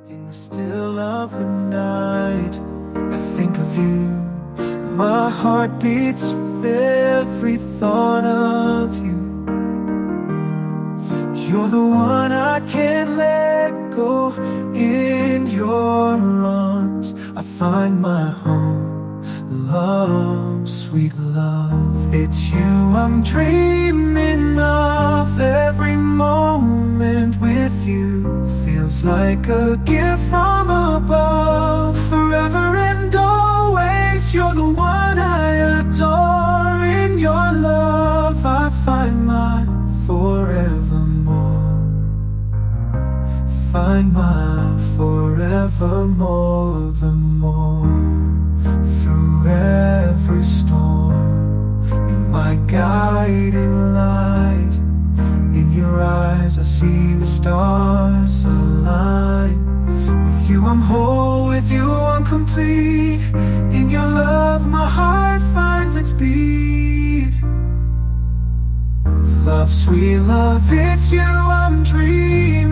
In the still of the night, I think of you. My heart beats with every thought of you. You're the one I can't let go. In your arms I find my home. Love, sweet love, it's you I'm dreaming of. Every moment with you feels like a gift from above. Forever and always, you're the one I adore. In your love I find my forevermore. Find my forevermore, the more. Through every storm, you're my guiding light. In your eyes I see the stars align. With you I'm whole, with you I'm complete. In your love my heart finds its beat. Love, sweet love, it's you I'm dreaming